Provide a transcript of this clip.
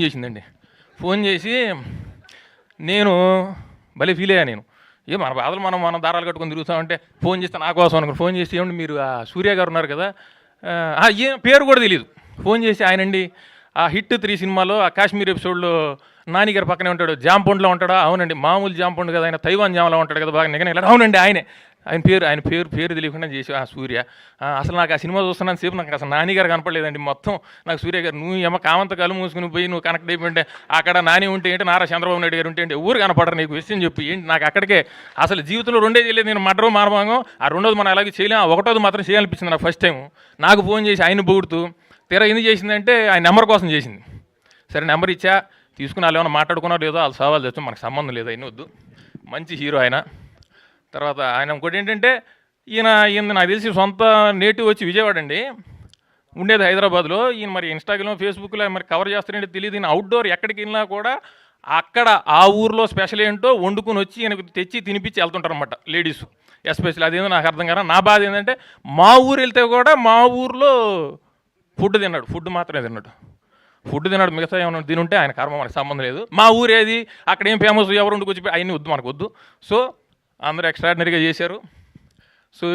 చేసిందండి. ఫోన్ చేసి నేను భలే ఫీల్ అయ్యా నేను. మన బాధలు మనం దారాలు కట్టుకొని తిరుగుతామంటే ఫోన్ చేస్తే నా కోసం అనుకుని ఫోన్ చేసి ఏమండి మీరు ఆ సూర్య గారు ఉన్నారు కదా, ఏం పేరు కూడా తెలియదు. ఫోన్ చేసి ఆయనండి ఆ హిట్ 3 సినిమాలో ఆ కాశ్మీర్ ఎపిసోడ్లో నాని గారు పక్కనే ఉంటాడు, జామ పండులో ఉంటాడా? అవునండి. మామూలు జామ పండు కదా, ఆయన తైవాన్ జామలో ఉంటాడు కదా, బాగా నిగన. అవునండి ఆయనే. ఆయన పేరు తెలియకుండా చేసి ఆ సూర్య. అసలు నాకు ఆ సినిమా చూస్తున్నాను సేపు నాకు అసలు నాని గారు కనపడలేదండి. మొత్తం నాకు సూర్య గారు, నువ్వు ఏమో కామంత కళ్ళు మూసుకుని పోయి నువ్వు కనెక్ట్ అయిపోయింటే అక్కడ నాని ఉంటే ఏంటి, నారా చంద్రబాబు నాయుడు గారు ఉంటే ఏంటి, ఊరు కనపడరు నీకు విషయం చెప్పి ఏంటి. నాకు అక్కడికే అసలు జీవితంలో రెండే చేయలేదు నేను, మర్డరు మానభంగం. ఆ రెండోది మనం అలాగే చేయలేం, ఒకటోది మాత్రం చేయాలనిపించింది నాకు ఫస్ట్ టైం. నాకు ఫోన్ చేసి ఆయన పొగుడుతూ తీరా ఎందుకు చేసిందంటే ఆయన నెంబర్ కోసం చేసింది. సరే నెంబర్ ఇచ్చా, తీసుకుని వాళ్ళు ఏమైనా మాట్లాడుకున్నారో లేదో, వాళ్ళు సవాల్ చేస్తాం, మనకు సంబంధం లేదు, అయిన వద్దు. మంచి హీరో ఆయన. తర్వాత ఆయన ఇంకోటి ఏంటంటే ఈయన నాకు తెలిసి సొంత నేటివ్ వచ్చి విజయవాడ అండి, ఉండేది హైదరాబాద్లో. ఈయన మరి ఇన్స్టాగ్రామ్ ఫేస్బుక్లో మరి కవర్ చేస్తారంటే తెలియదు. ఈయన అవుట్డోర్ ఎక్కడికి వెళ్ళినా కూడా అక్కడ ఆ ఊర్లో స్పెషల్ ఏంటో వండుకొని వచ్చి ఈయనకు తెచ్చి తినిపించి వెళ్తుంటారు అనమాట లేడీస్ ఎస్పెషల్లీ. అదేందో నాకు అర్థం కాదు. నా బాధ ఏంటంటే మా ఊరు వెళ్తే కూడా మా ఊర్లో ఫుడ్ తిన్నాడు, ఫుడ్ మాత్రమే తిన్నాడు. ఫుడ్ తిన్నాడు, మిగతా ఏమైనా తినుంటే ఆయన కర్మ, మనకు సంబంధం లేదు. మా ఊరు ఏది, అక్కడ ఏం ఫేమస్, ఎవరు వండుకొచ్చి అవన్నీ వద్దు, మనకు వద్దు. సో అందరూ ఎక్స్ట్రాడినరీగా చేశారు. సో